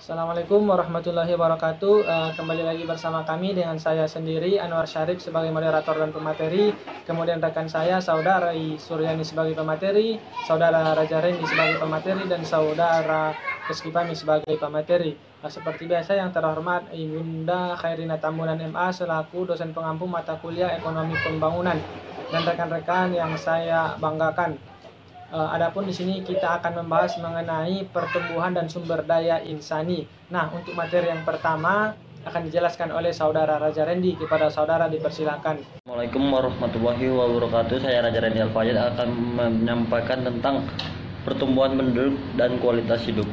Assalamualaikum warahmatullahi wabarakatuh. Kembali lagi bersama kami dengan saya sendiri Anwar Syarif sebagai moderator dan pemateri, kemudian rekan saya Saudara Suryani sebagai pemateri, Saudara Raja Rendi sebagai pemateri, dan Saudara Rizky Fahmi sebagai pemateri. Seperti biasa yang terhormat Ibunda Khairina Tambunan MA selaku dosen pengampu mata kuliah Ekonomi Pembangunan dan rekan-rekan yang saya banggakan. Adapun di sini kita akan membahas mengenai pertumbuhan dan sumber daya insani. Nah, untuk materi yang pertama akan dijelaskan oleh Saudara Raja Rendi. Kepada saudara dipersilakan. Assalamualaikum warahmatullahi wabarakatuh. Saya Raja Rendi Al-Fayed akan menyampaikan tentang pertumbuhan penduduk dan kualitas hidup.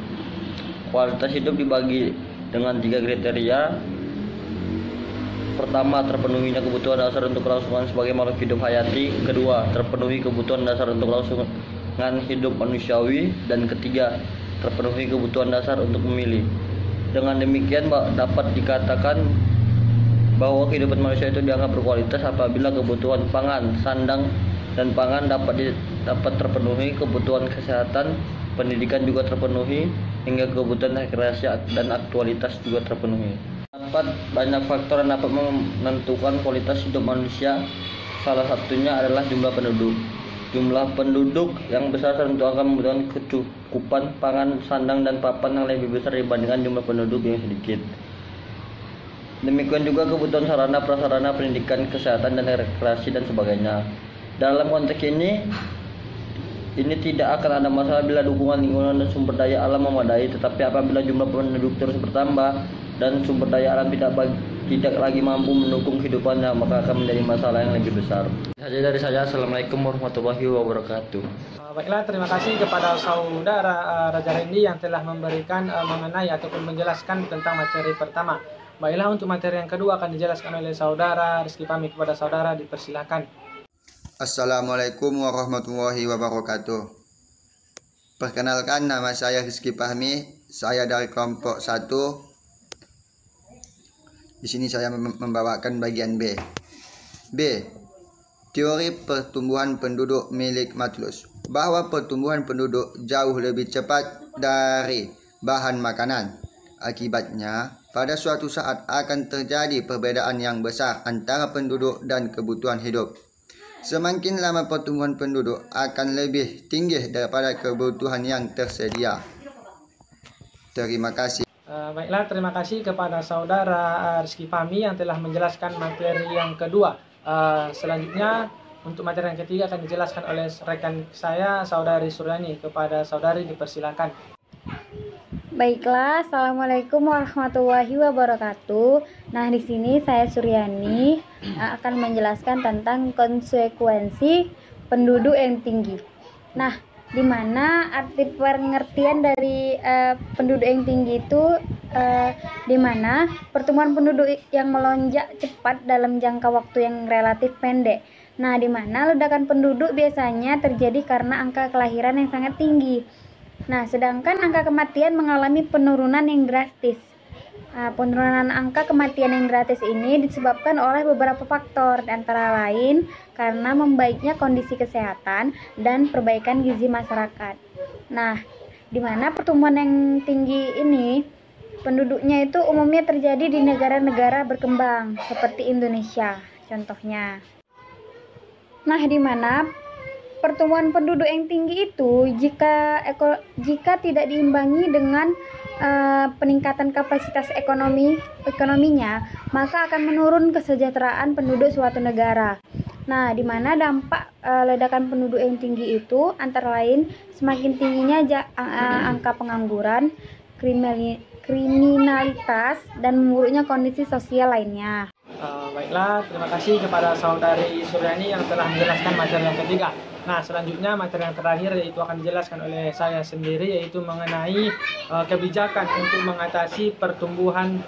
Kualitas hidup dibagi dengan 3 kriteria. Pertama, terpenuhinya kebutuhan dasar untuk kelangsungan sebagai makhluk hidup hayati. Kedua, terpenuhi kebutuhan dasar untuk kelangsungan hidup manusiawi. Dan ketiga, terpenuhi kebutuhan dasar untuk memilih. Dengan demikian dapat dikatakan bahwa kehidupan manusia itu dianggap berkualitas apabila kebutuhan pangan, sandang, dan pangan dapat terpenuhi, kebutuhan kesehatan, pendidikan juga terpenuhi, hingga kebutuhan rekreasi dan aktualitas juga terpenuhi. Terdapat banyak faktor yang dapat menentukan kualitas hidup manusia. Salah satunya adalah jumlah penduduk. Jumlah penduduk yang besar tentu akan membutuhkan kecukupan pangan, sandang, dan papan yang lebih besar dibandingkan jumlah penduduk yang sedikit. Demikian juga kebutuhan sarana prasarana pendidikan, kesehatan, dan rekreasi dan sebagainya. Dalam konteks ini tidak akan ada masalah bila dukungan lingkungan dan sumber daya alam memadai, tetapi apabila jumlah penduduk terus bertambah dan sumber daya alam tidak lagi mampu mendukung kehidupannya, maka akan menjadi masalah yang lebih besar. Saja dari saya. Assalamualaikum warahmatullahi wabarakatuh. Baiklah, terima kasih kepada Saudara Raja Rendi yang telah memberikan mengenai ataupun menjelaskan tentang materi pertama. Baiklah, untuk materi yang kedua akan dijelaskan oleh Saudara Rizky Fahmi. Kepada saudara dipersilakan. Assalamualaikum warahmatullahi wabarakatuh. Perkenalkan, nama saya Rizky Fahmi. Saya dari kelompok 1. Di sini saya membawakan bagian B. Teori pertumbuhan penduduk milik Malthus, bahwa pertumbuhan penduduk jauh lebih cepat dari bahan makanan. Akibatnya, pada suatu saat akan terjadi perbedaan yang besar antara penduduk dan kebutuhan hidup. Semakin lama pertumbuhan penduduk akan lebih tinggi daripada kebutuhan yang tersedia. Terima kasih. Baiklah, terima kasih kepada Saudara Rizky Fahmi yang telah menjelaskan materi yang kedua. Selanjutnya untuk materi yang ketiga akan dijelaskan oleh rekan saya Saudari Suryani. Kepada saudari dipersilakan. Baiklah, Assalamualaikum warahmatullahi wabarakatuh. Nah, di sini saya Suryani akan menjelaskan tentang konsekuensi penduduk yang tinggi. Nah, di mana arti pengertian dari penduduk yang tinggi itu di mana pertumbuhan penduduk yang melonjak cepat dalam jangka waktu yang relatif pendek. Nah, di mana ledakan penduduk biasanya terjadi karena angka kelahiran yang sangat tinggi. Nah, sedangkan angka kematian mengalami penurunan yang drastis. Penurunan angka kematian yang drastis ini disebabkan oleh beberapa faktor, antara lain karena membaiknya kondisi kesehatan dan perbaikan gizi masyarakat. Nah, di mana pertumbuhan yang tinggi ini penduduknya itu umumnya terjadi di negara-negara berkembang seperti Indonesia contohnya. Nah, di mana pertumbuhan penduduk yang tinggi itu jika tidak diimbangi dengan peningkatan kapasitas ekonominya, maka akan menurun kesejahteraan penduduk suatu negara. Nah, di mana dampak ledakan penduduk yang tinggi itu antara lain semakin tingginya angka pengangguran, kriminalitas, dan memburuknya kondisi sosial lainnya. Baiklah, terima kasih kepada Saudari Suryani yang telah menjelaskan materi yang ketiga. Nah, selanjutnya materi yang terakhir yaitu akan dijelaskan oleh saya sendiri, yaitu mengenai kebijakan untuk mengatasi pertumbuhan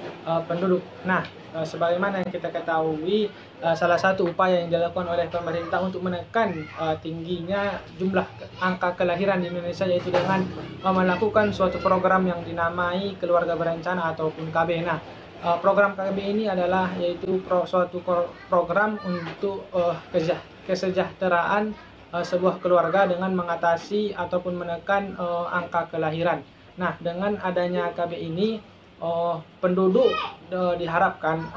penduduk. Nah, sebagaimana yang kita ketahui, salah satu upaya yang dilakukan oleh pemerintah untuk menekan tingginya jumlah angka kelahiran di Indonesia yaitu dengan melakukan suatu program yang dinamai Keluarga Berencana ataupun KB. Nah, program KB ini adalah yaitu suatu program untuk kesejahteraan sebuah keluarga dengan mengatasi ataupun menekan angka kelahiran. Nah, dengan adanya KB ini penduduk diharapkan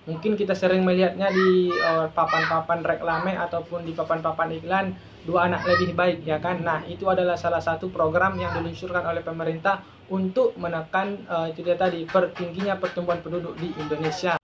mungkin kita sering melihatnya di papan-papan reklame ataupun di papan-papan iklan 2 anak lebih baik, ya kan. Nah, itu adalah salah satu program yang diluncurkan oleh pemerintah untuk menekan itu dia tadi, tingginya pertumbuhan penduduk di Indonesia.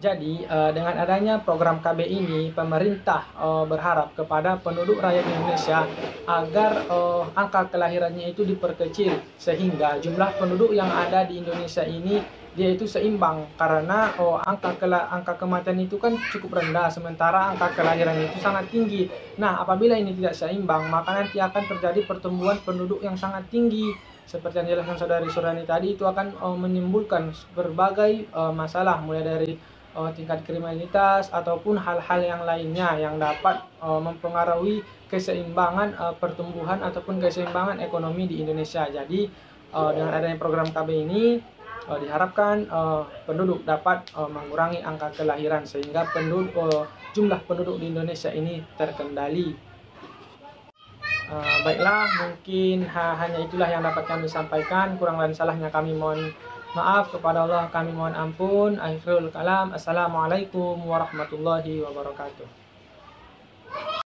Jadi dengan adanya program KB ini, pemerintah berharap kepada penduduk rakyat Indonesia agar angka kelahirannya itu diperkecil, sehingga jumlah penduduk yang ada di Indonesia ini dia itu seimbang, karena angka kematian itu kan cukup rendah, sementara angka kelahiran itu sangat tinggi. Nah, apabila ini tidak seimbang, maka nanti akan terjadi pertumbuhan penduduk yang sangat tinggi. Seperti yang dijelaskan Saudari Suryani tadi, itu akan menimbulkan berbagai masalah, mulai dari tingkat kriminalitas ataupun hal-hal yang lainnya yang dapat mempengaruhi keseimbangan pertumbuhan ataupun keseimbangan ekonomi di Indonesia. Jadi dengan adanya program KB ini diharapkan penduduk dapat mengurangi angka kelahiran, sehingga jumlah penduduk di Indonesia ini terkendali. Baiklah, mungkin hanya itulah yang dapat kami sampaikan. Kurang dan salahnya kami mohon maaf, kepada Allah kami mohon ampun. Akhirul kalam, assalamualaikum warahmatullahi wabarakatuh.